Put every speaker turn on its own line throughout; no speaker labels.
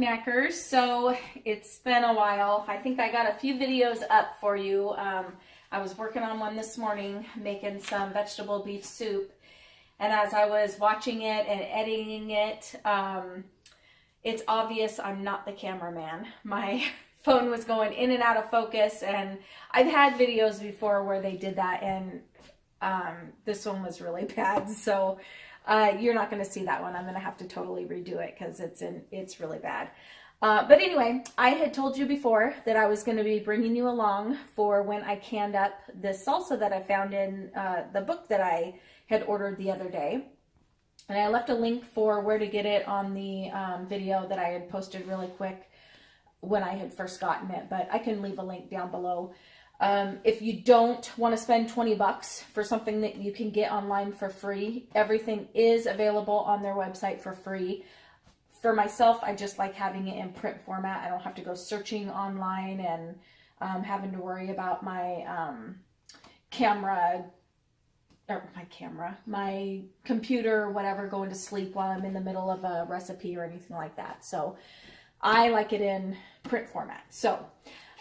NicNackers. So it's been a while. I think I got a few videos up for you. I was working on one this morning, making some vegetable beef soup. And as I was watching it and editing it, it's obvious I'm not the cameraman. My phone was going in and out of focus, and I've had videos before where they did that, and this one was really bad. So you're not going to see that one. I'm going to have to totally redo it because it's really bad. But anyway, I had told you before that I was going to be bringing you along for when I canned up this salsa that I found in the book that I had ordered the other day. And I left a link for where to get it on the video that I had posted really quick when I had first gotten it, but I can leave a link down below. If you don't want to spend 20 bucks for something that you can get online for free, everything is available on their website for free. For myself, I just like having it in print format. I don't have to go searching online and having to worry about my my computer, whatever, going to sleep while I'm in the middle of a recipe or anything like that. So I like it in print format. So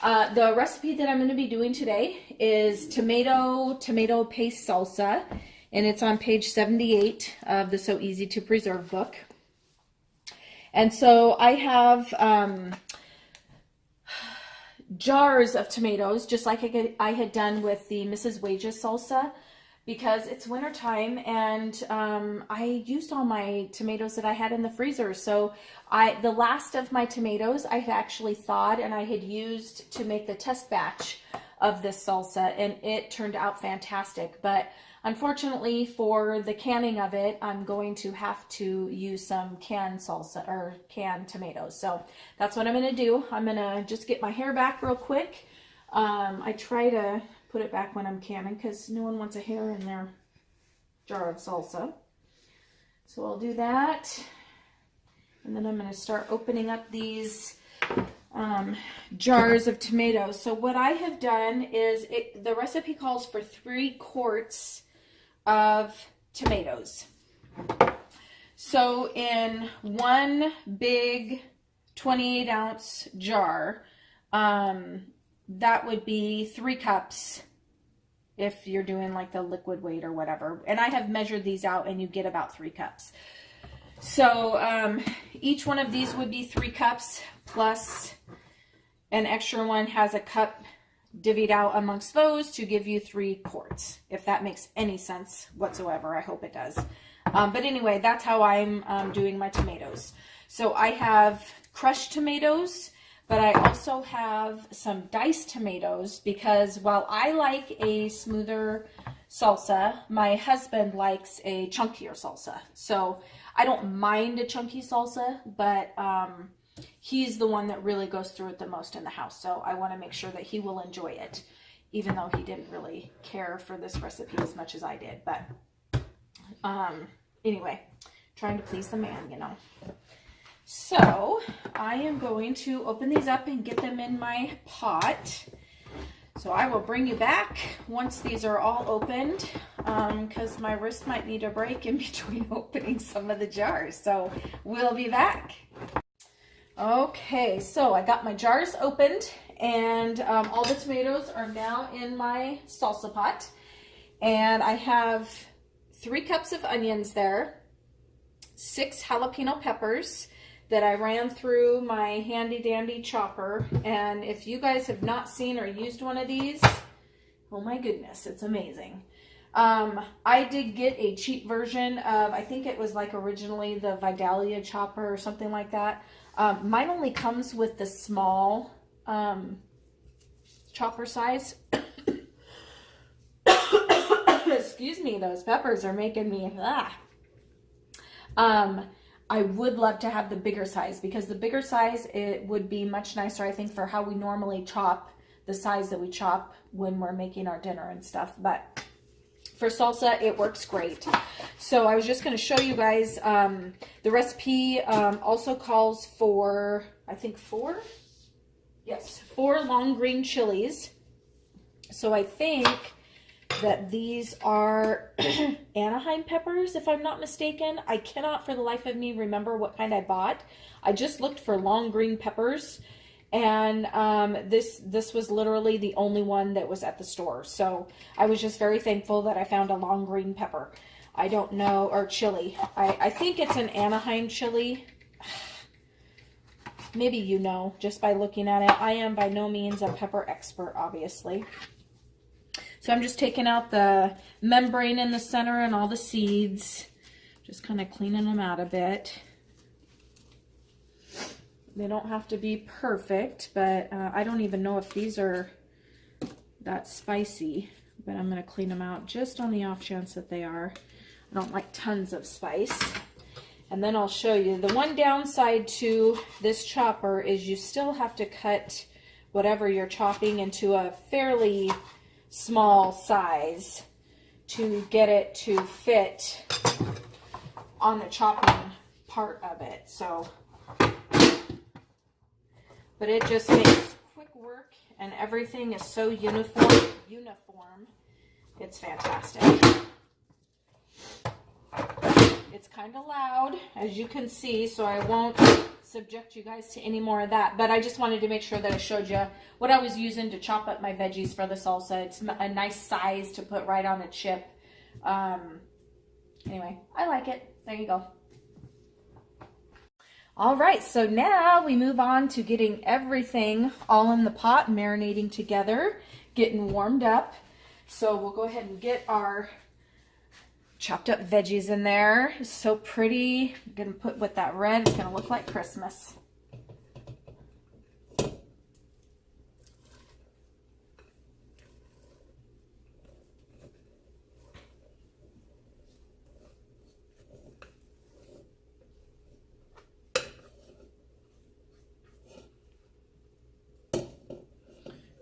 the recipe that I'm going to be doing today is tomato paste salsa, and it's on page 78 of the So Easy to Preserve book. And so I have jars of tomatoes, just like I had done with the Mrs. Wages salsa, because it's winter time, and I used all my tomatoes that I had in the freezer. So the last of my tomatoes I had actually thawed and I had used to make the test batch of this salsa, and it turned out fantastic. But unfortunately for the canning of it, I'm going to have to use some canned salsa or canned tomatoes. So that's what I'm going to do. I'm going to just get my hair back real quick. I try to put it back when I'm canning because no one wants a hair in their jar of salsa. So I'll do that. And then I'm going to start opening up these jars of tomatoes. So what I have done is, the recipe calls for 3 quarts of tomatoes. So in one big 28-ounce jar, that would be 3 cups if you're doing like the liquid weight or whatever. And I have measured these out, and you get about 3 cups. So each one of these would be 3 cups, plus an extra one has a cup divvied out amongst those to give you 3 quarts, if that makes any sense whatsoever. I hope it does. But anyway, that's how I'm doing my tomatoes. So I have crushed tomatoes, but I also have some diced tomatoes, because while I like a smoother salsa, my husband likes a chunkier salsa. So I don't mind a chunky salsa, but he's the one that really goes through it the most in the house. So I want to make sure that he will enjoy it, even though he didn't really care for this recipe as much as I did. But anyway, trying to please the man, you know. So I am going to open these up and get them in my pot. So I will bring you back once these are all opened, because my wrist might need a break in between opening some of the jars. So we'll be back. Okay, so I got my jars opened, and all the tomatoes are now in my salsa pot. And I have 3 cups of onions there, 6 jalapeno peppers that I ran through my handy dandy chopper. And if you guys have not seen or used one of these, oh my goodness, it's amazing. I did get a cheap version of, I think it was like originally the Vidalia chopper or something like that. Mine only comes with the small chopper size. Excuse me, those peppers are making me I would love to have the bigger size, because the bigger size, it would be much nicer, I think, for how we normally chop, the size that we chop when we're making our dinner and stuff. But for salsa, it works great. So I was just going to show you guys, the recipe also calls for, I think 4 long green chilies. So I think that these are Anaheim peppers, if I'm not mistaken. I cannot for the life of me remember what kind I bought. I just looked for long green peppers, and this was literally the only one that was at the store. So I was just very thankful that I found a long green pepper. I don't know, or chili. I think it's an Anaheim chili. Maybe you know just by looking at it. I am by no means a pepper expert, obviously. So I'm just taking out the membrane in the center and all the seeds. Just kind of cleaning them out a bit. They don't have to be perfect, but I don't even know if these are that spicy. But I'm going to clean them out just on the off chance that they are. I don't like tons of spice. And then I'll show you. The one downside to this chopper is you still have to cut whatever you're chopping into a fairly small size to get it to fit on the chopping part of it. So, but it just makes quick work, and everything is so uniform. It's fantastic. It's kind of loud, as you can see, so I won't subject you guys to any more of that. But I just wanted to make sure that I showed you what I was using to chop up my veggies for the salsa. It's a nice size to put right on a chip. Anyway, I like it. There you go. All right, so now we move on to getting everything all in the pot, marinating together, getting warmed up. So we'll go ahead and get our chopped up veggies in there. It's so pretty. I'm gonna put with that red, it's gonna look like Christmas.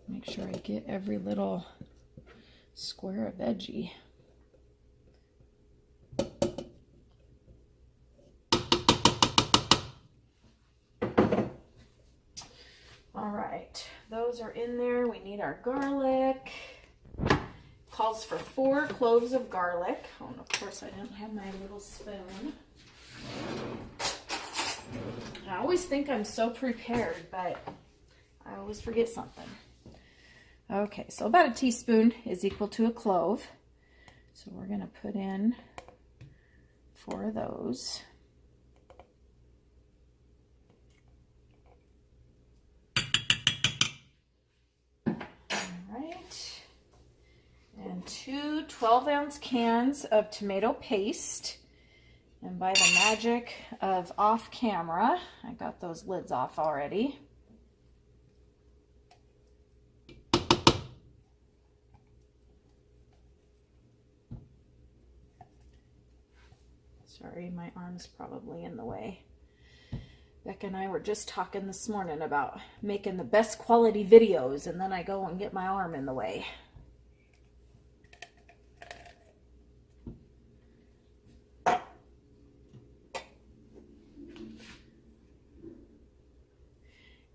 Make sure I get every little square of veggie. All right, those are in there. We need our garlic. Calls for 4 cloves of garlic. Oh, and of course I don't have my little spoon. I always think I'm so prepared, but I always forget something. Okay, so about a teaspoon is equal to a clove. So we're going to put in 4 of those. And 2 12-ounce cans of tomato paste. And by the magic of off camera, I got those lids off already. Sorry, my arm's probably in the way. Becca and I were just talking this morning about making the best quality videos, and then I go and get my arm in the way.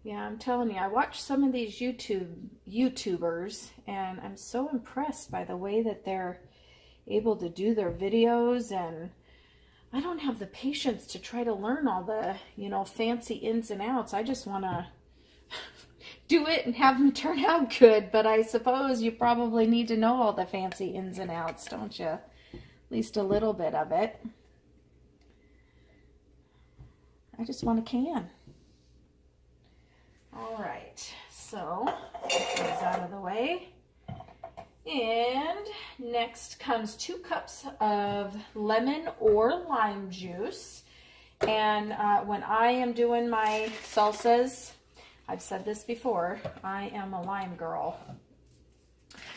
Yeah, I'm telling you, I watch some of these YouTubers, and I'm so impressed by the way that they're able to do their videos, and I don't have the patience to try to learn all the, fancy ins and outs. I just want to do it and have them turn out good, but I suppose you probably need to know all the fancy ins and outs, don't you? At least a little bit of it. I just want a can. All right, so get those out of the way. And next comes 2 cups of lemon or lime juice. And when I am doing my salsas, I've said this before, I am a lime girl.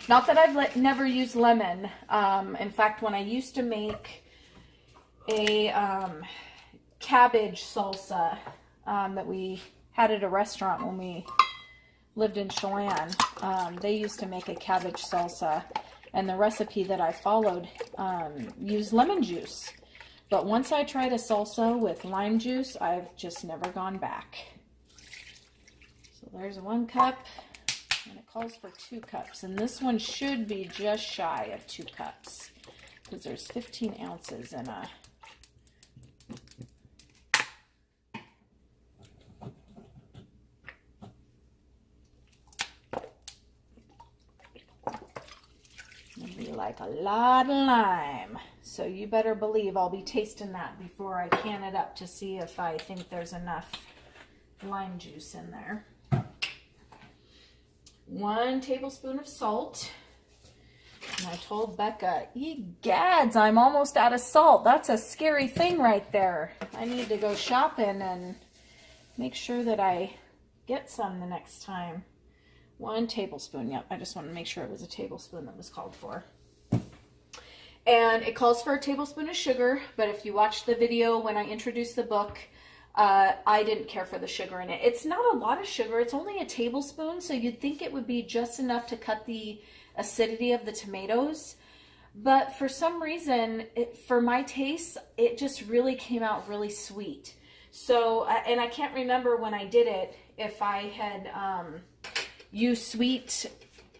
Not that I've never used lemon. In fact, when I used to make a cabbage salsa that we had at a restaurant when we lived in Chelan, they used to make a cabbage salsa, and the recipe that I followed used lemon juice. But once I tried a salsa with lime juice, I've just never gone back. So there's 1 cup And it calls for 2 cups. And this one should be just shy of 2 cups because there's 15 ounces in a... And we like a lot of lime. So you better believe I'll be tasting that before I can it up to see if I think there's enough lime juice in there. 1 tablespoon of salt. And I told Becca, egads, I'm almost out of salt. That's a scary thing right there. I need to go shopping and make sure that I get some the next time. 1 tablespoon. Yep, I just want to make sure it was a tablespoon that was called for. And it calls for a tablespoon of sugar, but if you watch the video when I introduced the book, I didn't care for the sugar in it. It's not a lot of sugar. It's only a tablespoon, so you'd think it would be just enough to cut the acidity of the tomatoes. But for some reason, for my taste, it just really came out really sweet. So, and I can't remember when I did it, if I had used sweet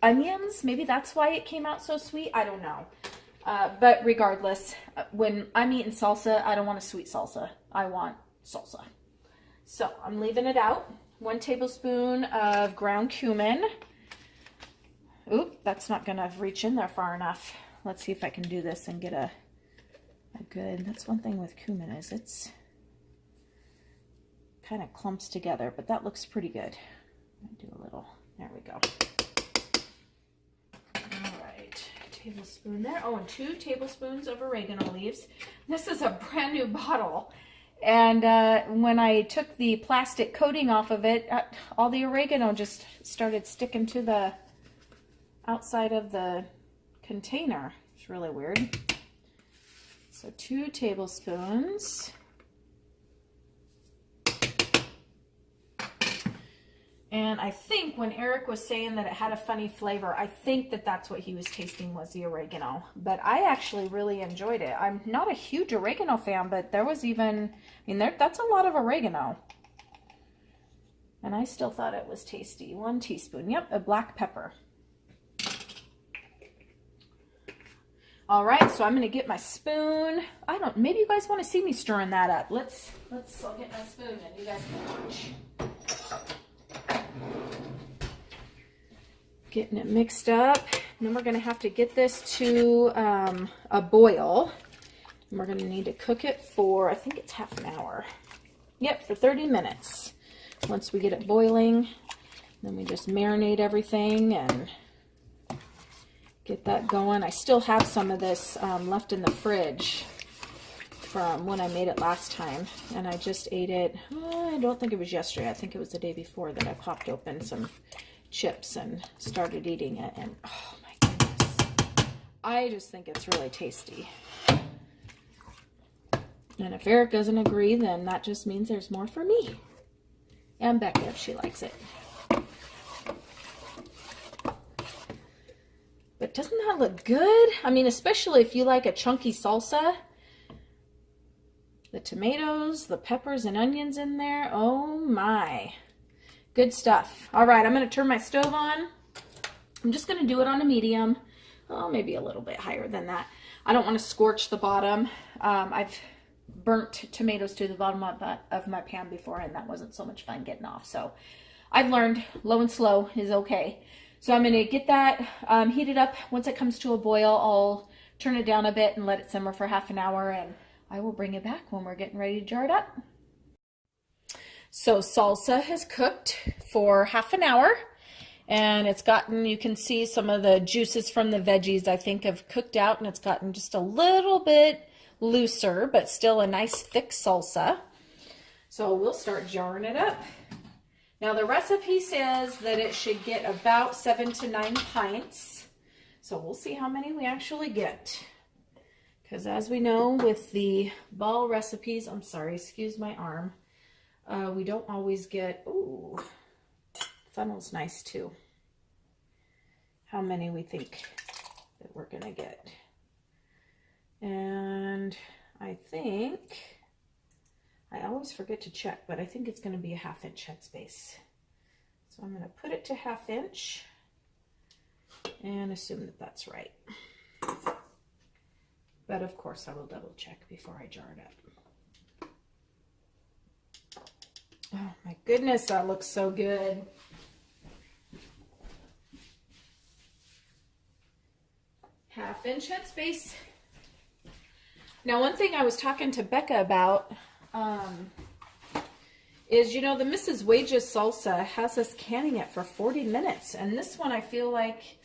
onions. Maybe that's why it came out so sweet. I don't know. But regardless, when I'm eating salsa, I don't want a sweet salsa. I want salsa. So I'm leaving it out. 1 tablespoon of ground cumin. Oop, that's not gonna reach in there far enough. Let's see if I can do this and get a good, that's one thing with cumin is it's kind of clumps together, but that looks pretty good. I'll do a little, there we go. All right, tablespoon there. Oh, and 2 tablespoons of oregano leaves. This is a brand new bottle. And when I took the plastic coating off of it, all the oregano just started sticking to the outside of the container. It's really weird. So 2 tablespoons. And I think when Eric was saying that it had a funny flavor, I think that that's what he was tasting was the oregano. But I actually really enjoyed it. I'm not a huge oregano fan, but there was even, I mean, that's a lot of oregano. And I still thought it was tasty. 1 teaspoon, yep, of black pepper. All right, so I'm gonna get my spoon. Maybe you guys wanna see me stirring that up. I'll get my spoon and you guys can watch. Getting it mixed up. And then we're gonna have to get this to a boil. And we're gonna need to cook it for, I think it's half an hour. Yep, for 30 minutes. Once we get it boiling, then we just marinate everything and get that going. I still have some of this left in the fridge from when I made it last time. And I just ate it, I don't think it was yesterday. I think it was the day before that I popped open some chips and started eating it, and oh my goodness, I just think it's really tasty. And if Eric doesn't agree, then that just means there's more for me and Becca if she likes it. But doesn't that look good? I mean, especially if you like a chunky salsa. The tomatoes, the peppers and onions in there, oh my. Good stuff. All right, I'm going to turn my stove on. I'm just going to do it on a medium. Oh, maybe a little bit higher than that. I don't want to scorch the bottom. I've burnt tomatoes to the bottom of my pan before, and that wasn't so much fun getting off. So I've learned low and slow is okay. So I'm going to get that heated up. Once it comes to a boil, I'll turn it down a bit and let it simmer for half an hour, and I will bring it back when we're getting ready to jar it up. So salsa has cooked for half an hour, and it's gotten, you can see some of the juices from the veggies I think have cooked out, and it's gotten just a little bit looser, but still a nice thick salsa. So we'll start jarring it up. Now the recipe says that it should get about 7 to 9 pints. So we'll see how many we actually get. Because as we know with the ball recipes, I'm sorry, excuse my arm. We don't always get, ooh, funnel's nice too. How many we think that we're gonna get. And I think, I always forget to check, but I think it's gonna be a 1/2 inch headspace. So I'm gonna put it to 1/2 inch and assume that that's right. But of course I will double check before I jar it up. Oh my goodness, that looks so good. Half-inch headspace. Now, one thing I was talking to Becca about is, you know, the Mrs. Wages salsa has us canning it for 40 minutes. And this one I feel like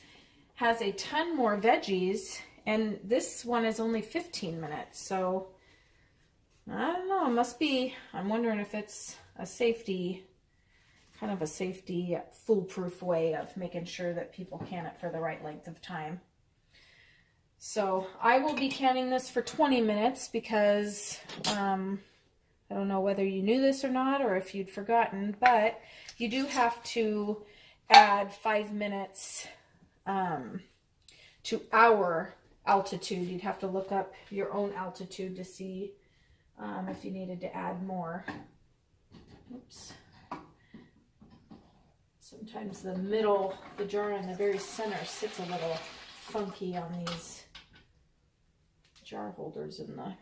has a ton more veggies. And this one is only 15 minutes. So, I don't know. It must be, I'm wondering if it's a safety, kind of a safety, foolproof way of making sure that people can it for the right length of time. So I will be canning this for 20 minutes because I don't know whether you knew this or not, or if you'd forgotten, but you do have to add 5 minutes to our altitude. You'd have to look up your own altitude to see if you needed to add more. Oops. Sometimes the middle, the jar in the very center sits a little funky on these jar holders in the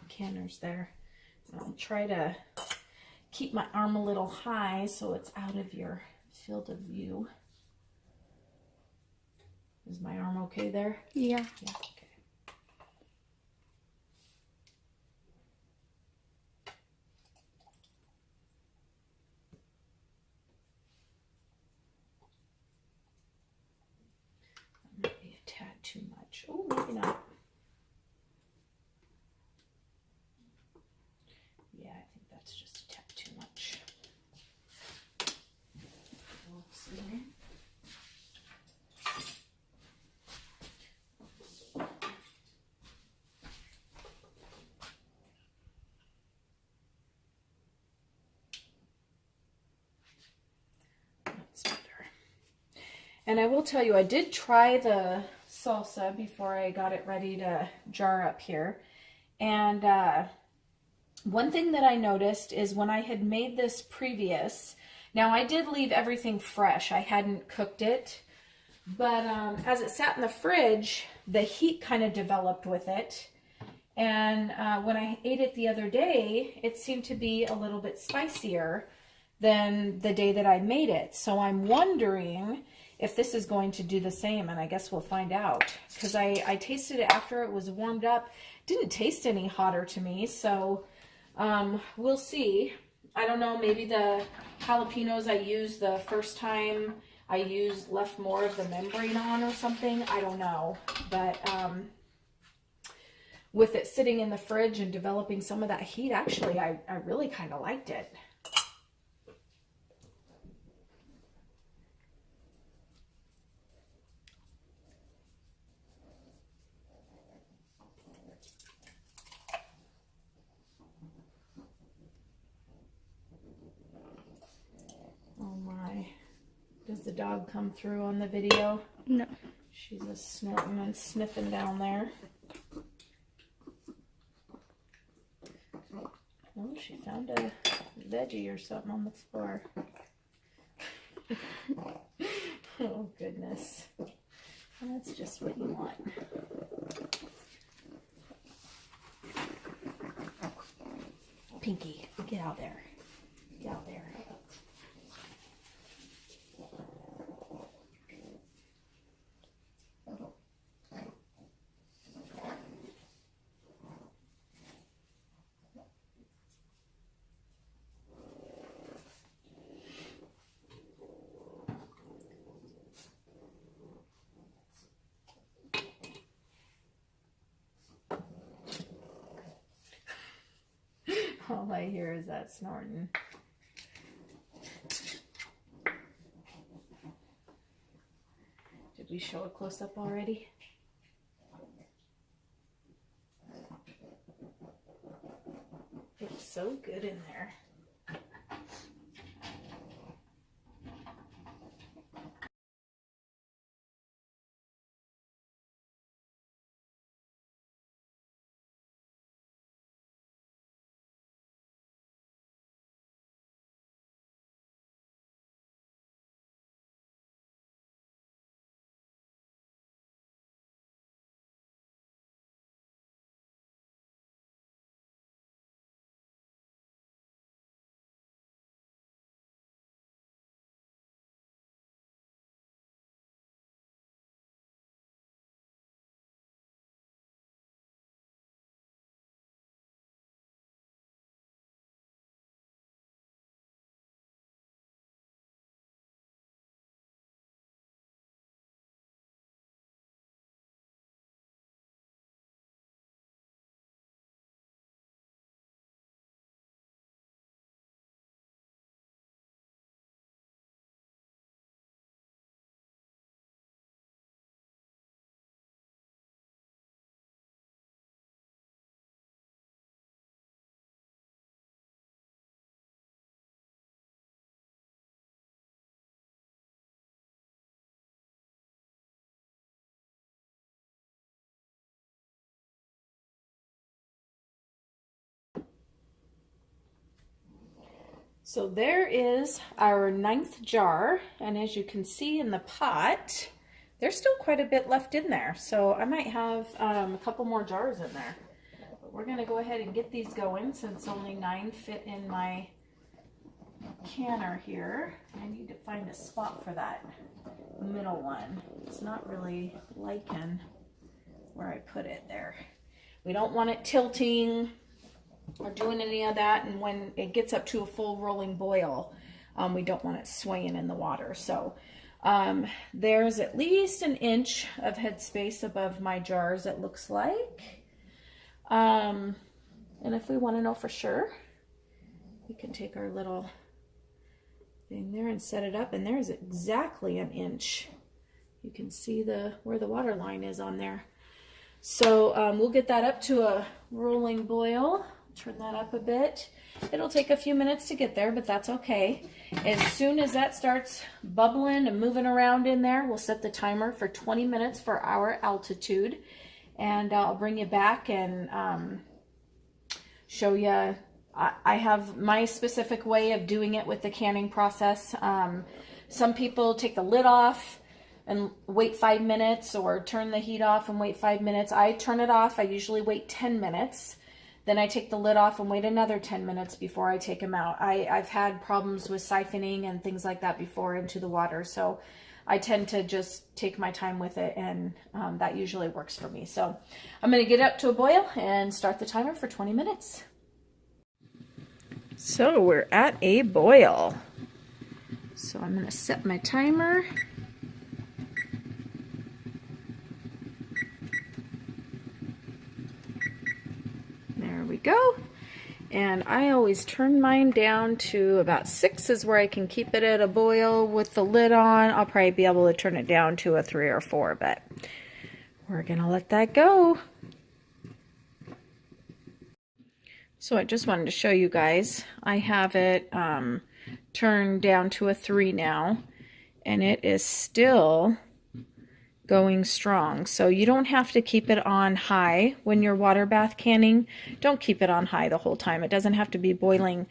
canners there. I'll try to keep my arm a little high so it's out of your field of view. Is my arm okay there?
Yeah.
Yeah, okay. That might be a tad too much. Oh, maybe not. Yeah, I think that's just a tad too much. We'll see. That's better. And I will tell you, I did try the salsa before I got it ready to jar up here. And one thing that I noticed is when I had made this previous, now I did leave everything fresh. I hadn't cooked it. But as it sat in the fridge, the heat kind of developed with it. And when I ate it the other day, it seemed to be a little bit spicier than the day that I made it. So I'm wondering if this is going to do the same, and I guess we'll find out. Because I tasted it after it was warmed up. Didn't taste any hotter to me, so we'll see. I don't know, maybe the jalapenos I used the first time I left more of the membrane on or something. I don't know. But with it sitting in the fridge and developing some of that heat, actually, I really kind of liked it. Oh my. Does the dog come through on the video?
No.
She's just snorting and sniffing down there. Oh, she found a veggie or something on the floor. Oh, goodness. That's just what you want. Pinky, get out there. Get out there. All I hear is that snorting. Did we show a close-up already? It's so good in there. So there is our 9th jar, and as you can see in the pot, there's still quite a bit left in there. So I might have a couple more jars in there. But we're gonna go ahead and get these going since only 9 fit in my canner here. I need to find a spot for that middle one. It's not really liking where I put it there. We don't want it tilting or doing any of that, and when it gets up to a full rolling boil, we don't want it swaying in the water. So there's at least an inch of headspace above my jars, it looks like. And if we want to know for sure, we can take our little thing there and set it up, and there's exactly an inch. You can see where the water line is on there. So we'll get that up to a rolling boil. Turn that up a bit. It'll take a few minutes to get there, but that's okay. As soon as that starts bubbling and moving around in there, we'll set the timer for 20 minutes for our altitude. And I'll bring you back and show you. I have my specific way of doing it with the canning process. Some people take the lid off and wait 5 minutes, or turn the heat off and wait 5 minutes. I turn it off. I usually wait 10 minutes. Then I take the lid off and wait another 10 minutes before I take them out. I've had problems with siphoning and things like that before into the water. So I tend to just take my time with it, and that usually works for me. So I'm going to get up to a boil and start the timer for 20 minutes. So we're at a boil. So I'm going to set my timer. There we go. And I always turn mine down to about 6 is where I can keep it at a boil with the lid on. I'll probably be able to turn it down to a 3 or 4, but we're gonna let that go. So I just wanted to show you guys, I have it turned down to a 3 now, and it is still going strong. So you don't have to keep it on high when you're water bath canning. Don't keep it on high the whole time. It doesn't have to be boiling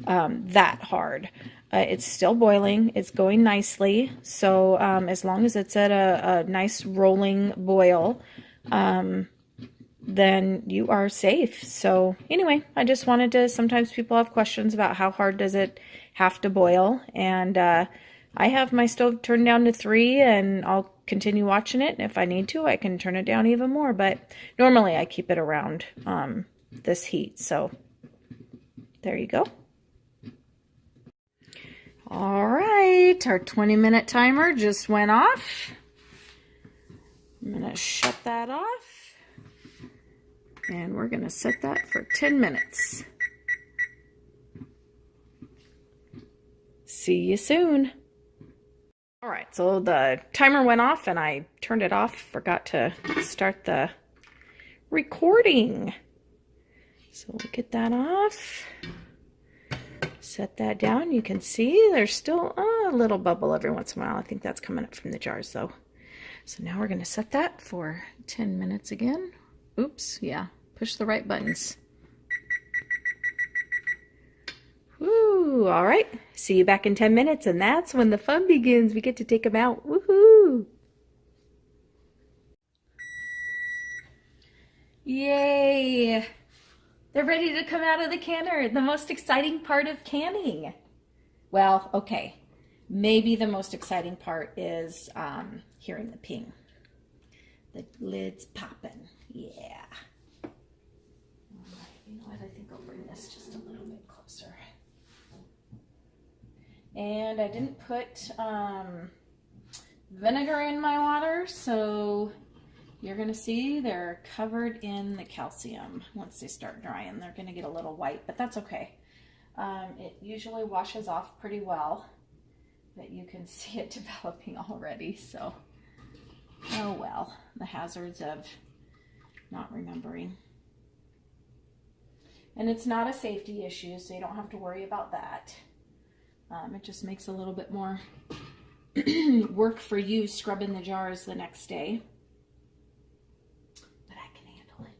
that hard. It's still boiling. It's going nicely. So as long as it's at a nice rolling boil, then you are safe. So anyway, I just wanted to, sometimes people have questions about how hard does it have to boil, and I have my stove turned down to 3, and I'll continue watching it. If I need to, I can turn it down even more, but normally I keep it around this heat. So there you go. All right, our 20-minute timer just went off. I'm gonna shut that off, and we're gonna set that for 10 minutes. See you soon. All right, so the timer went off and I turned it off. Forgot to start the recording. So we'll get that off. Set that down. You can see there's still a little bubble every once in a while. I think that's coming up from the jars though. So now we're going to set that for 10 minutes again. Oops, yeah, push the right buttons. Woo, all right. See you back in 10 minutes, and that's when the fun begins. We get to take them out. Woohoo! Yay! They're ready to come out of the canner. The most exciting part of canning. Well, okay. Maybe the most exciting part is hearing the ping. The lid's popping. Yeah. You know what? I think I'll bring this just a little bit closer. And I didn't put vinegar in my water, so you're going to see they're covered in the calcium. Once they start drying, they're going to get a little white, but that's okay. It usually washes off pretty well, but you can see it developing already, so oh well, the hazards of not remembering. And it's not a safety issue, so you don't have to worry about that. It just makes a little bit more work for you scrubbing the jars the next day. But I can handle it.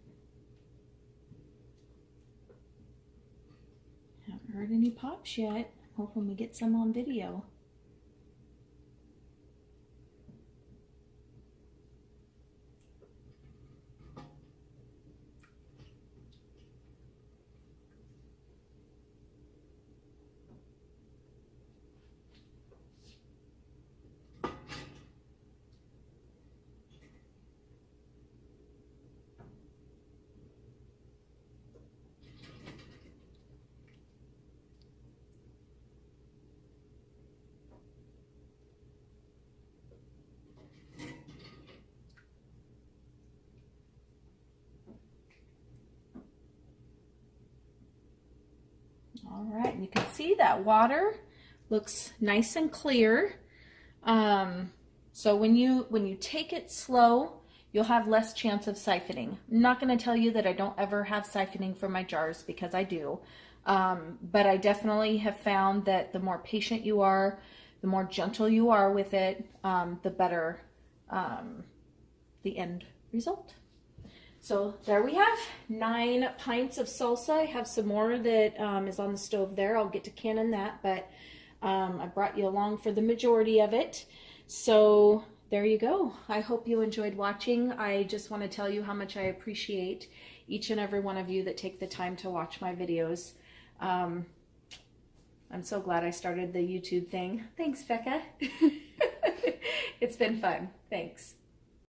Haven't heard any pops yet. Hoping we get some on video. All right, and you can see that water looks nice and clear. So when you take it slow, you'll have less chance of siphoning. I'm not going to tell you that I don't ever have siphoning for my jars, because I do. But I definitely have found that the more patient you are, the more gentle you are with it, the better the end result. So there we have 9 pints of salsa. I have some more that is on the stove there. I'll get to canning that, but I brought you along for the majority of it. So there you go. I hope you enjoyed watching. I just want to tell you how much I appreciate each and every one of you that take the time to watch my videos. I'm so glad I started the YouTube thing. Thanks, Becca. It's been fun. Thanks.